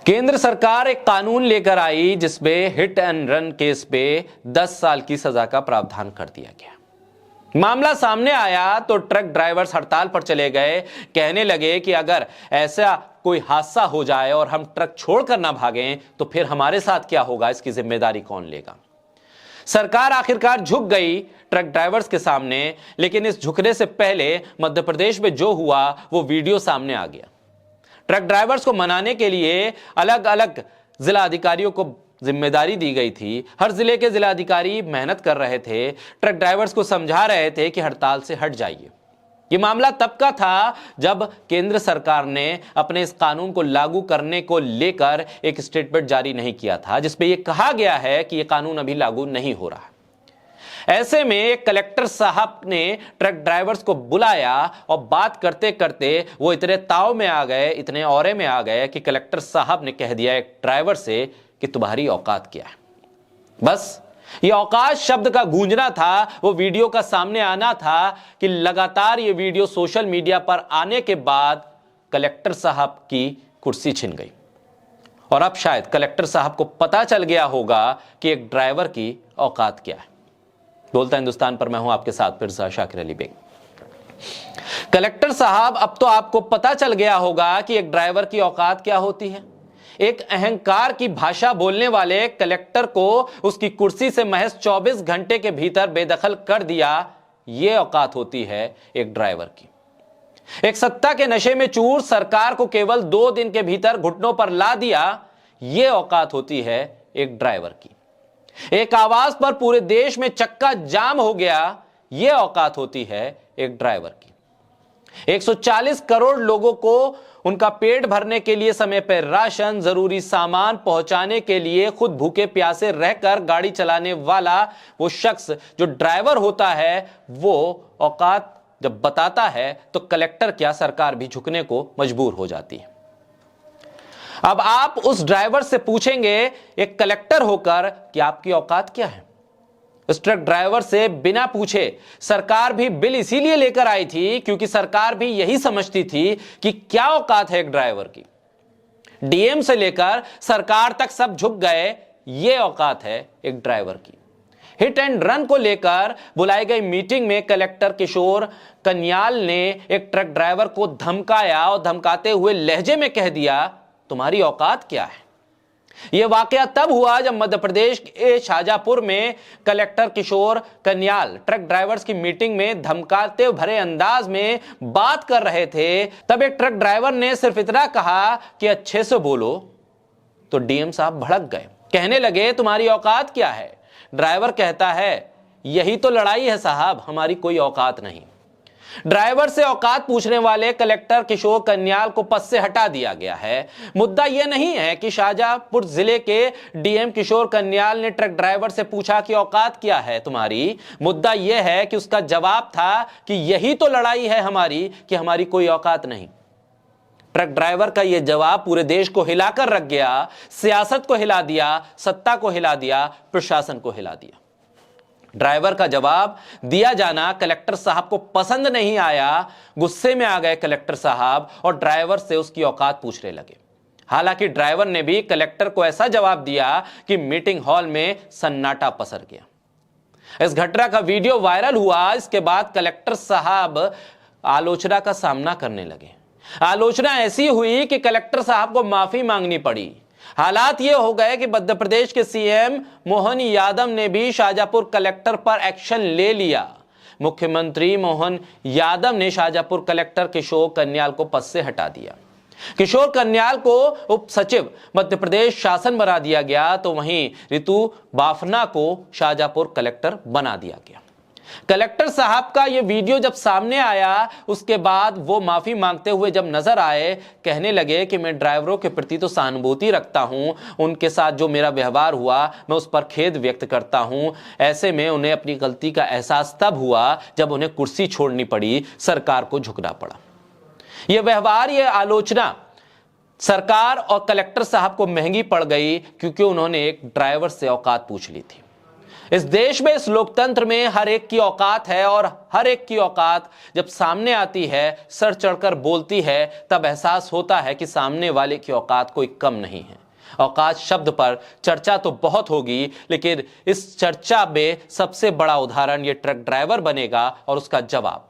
केंद्र सरकार एक कानून लेकर आई जिसमें हिट एंड रन केस पे 10 साल की सजा का प्रावधान कर दिया गया। मामला सामने आया तो ट्रक ड्राइवर्स हड़ताल पर चले गए। कहने लगे कि अगर ऐसा कोई हादसा हो जाए और हम ट्रक छोड़कर ना भागें तो फिर हमारे साथ क्या होगा, इसकी जिम्मेदारी कौन लेगा। सरकार आखिरकार झुक गई ट्रक ड्राइवर्स के सामने, लेकिन इस झुकने से पहले मध्य प्रदेश में जो हुआ वो वीडियो सामने आ गया। ट्रक ड्राइवर्स को मनाने के लिए अलग अलग जिला अधिकारियों को जिम्मेदारी दी गई थी। हर जिले के जिला अधिकारी मेहनत कर रहे थे, ट्रक ड्राइवर्स को समझा रहे थे कि हड़ताल से हट जाइए। यह मामला तब का था जब केंद्र सरकार ने अपने इस कानून को लागू करने को लेकर एक स्टेटमेंट जारी नहीं किया था, जिसमें यह कहा गया है कि यह कानून अभी लागू नहीं हो रहा। ऐसे में एक कलेक्टर साहब ने ट्रक ड्राइवर्स को बुलाया और बात करते करते वो इतने ताव में आ गए, इतने औरे में आ गए कि कलेक्टर साहब ने कह दिया एक ड्राइवर से कि तुम्हारी औकात क्या है। बस ये औकात शब्द का गूंजना था, वो वीडियो का सामने आना था कि लगातार ये वीडियो सोशल मीडिया पर आने के बाद कलेक्टर साहब की कुर्सी छिन गई और अब शायद कलेक्टर साहब को पता चल गया होगा कि एक ड्राइवर की औकात क्या है। बोलता हिंदुस्तान पर मैं हूं आपके साथ फिर शाकिर अली बेग। कलेक्टर साहब, अब तो आपको पता चल गया होगा कि एक ड्राइवर की औकात क्या होती है। एक अहंकार की भाषा बोलने वाले कलेक्टर को उसकी कुर्सी से महज 24 घंटे के भीतर बेदखल कर दिया, यह औकात होती है एक ड्राइवर की। एक सत्ता के नशे में चूर सरकार को केवल 2 दिन के भीतर घुटनों पर ला दिया, यह औकात होती है एक ड्राइवर की। एक आवाज पर पूरे देश में चक्का जाम हो गया, यह औकात होती है एक ड्राइवर की। 140 करोड़ लोगों को उनका पेट भरने के लिए समय पर राशन, जरूरी सामान पहुंचाने के लिए खुद भूखे प्यासे रहकर गाड़ी चलाने वाला वो शख्स जो ड्राइवर होता है, वो औकात जब बताता है तो कलेक्टर क्या सरकार भी झुकने को मजबूर हो जाती है। अब आप उस ड्राइवर से पूछेंगे एक कलेक्टर होकर कि आपकी औकात क्या है। उस ट्रक ड्राइवर से बिना पूछे सरकार भी बिल इसीलिए लेकर आई थी क्योंकि सरकार भी यही समझती थी कि क्या औकात है एक ड्राइवर की। डीएम से लेकर सरकार तक सब झुक गए, यह औकात है एक ड्राइवर की। हिट एंड रन को लेकर बुलाई गई मीटिंग में कलेक्टर किशोर कन्याल ने एक ट्रक ड्राइवर को धमकाया और धमकाते हुए लहजे में कह दिया, तुम्हारी औकात क्या है। यह वाकया तब हुआ जब मध्य प्रदेश के शाजापुर में कलेक्टर किशोर कन्याल ट्रक ड्राइवर्स की मीटिंग में धमकाते भरे अंदाज में बात कर रहे थे। तब एक ट्रक ड्राइवर ने सिर्फ इतना कहा कि अच्छे से बोलो, तो डीएम साहब भड़क गए, कहने लगे तुम्हारी औकात क्या है। ड्राइवर कहता है यही तो लड़ाई है साहब, हमारी कोई औकात नहीं। ड्राइवर से औकात पूछने वाले कलेक्टर किशोर कन्याल को पद से हटा दिया गया है। मुद्दा यह नहीं है कि शाहजहांपुर जिले के डीएम किशोर कन्याल ने ट्रक ड्राइवर से पूछा कि औकात क्या है तुम्हारी। मुद्दा यह है कि उसका जवाब था कि यही तो लड़ाई है हमारी, कि हमारी कोई औकात नहीं। ट्रक ड्राइवर का यह जवाब पूरे देश को हिलाकर रख गया, सियासत को हिला दिया, सत्ता को हिला दिया, प्रशासन को हिला दिया। ड्राइवर का जवाब दिया जाना कलेक्टर साहब को पसंद नहीं आया। गुस्से में आ गए कलेक्टर साहब और ड्राइवर से उसकी औकात पूछने लगे। हालांकि ड्राइवर ने भी कलेक्टर को ऐसा जवाब दिया कि मीटिंग हॉल में सन्नाटा पसर गया। इस घटना का वीडियो वायरल हुआ। इसके बाद कलेक्टर साहब आलोचना का सामना करने लगे। आलोचना ऐसी हुई कि कलेक्टर साहब को माफी मांगनी पड़ी। हालात ये हो गए कि मध्य प्रदेश के सीएम मोहन यादव ने भी शाहजहांपुर कलेक्टर पर एक्शन ले लिया। मुख्यमंत्री मोहन यादव ने शाहजहांपुर कलेक्टर किशोर कन्याल को पद से हटा दिया। किशोर कन्याल को उप सचिव मध्य प्रदेश शासन बना दिया गया, तो वहीं रितु बाफना को शाहजहांपुर कलेक्टर बना दिया गया। कलेक्टर साहब का यह वीडियो जब सामने आया, उसके बाद वो माफी मांगते हुए जब नजर आए, कहने लगे कि मैं ड्राइवरों के प्रति तो सहानुभूति रखता हूं, उनके साथ जो मेरा व्यवहार हुआ मैं उस पर खेद व्यक्त करता हूं। ऐसे में उन्हें अपनी गलती का एहसास तब हुआ जब उन्हें कुर्सी छोड़नी पड़ी, सरकार को झुकना पड़ा। यह व्यवहार, यह आलोचना सरकार और कलेक्टर साहब को महंगी पड़ गई क्योंकि उन्होंने एक ड्राइवर से औकात पूछ ली थी। इस देश में, इस लोकतंत्र में हर एक की औकात है, और हर एक की औकात जब सामने आती है, सर चढ़कर बोलती है, तब एहसास होता है कि सामने वाले की औकात कोई कम नहीं है। औकात शब्द पर चर्चा तो बहुत होगी, लेकिन इस चर्चा में सबसे बड़ा उदाहरण ये ट्रक ड्राइवर बनेगा और उसका जवाब।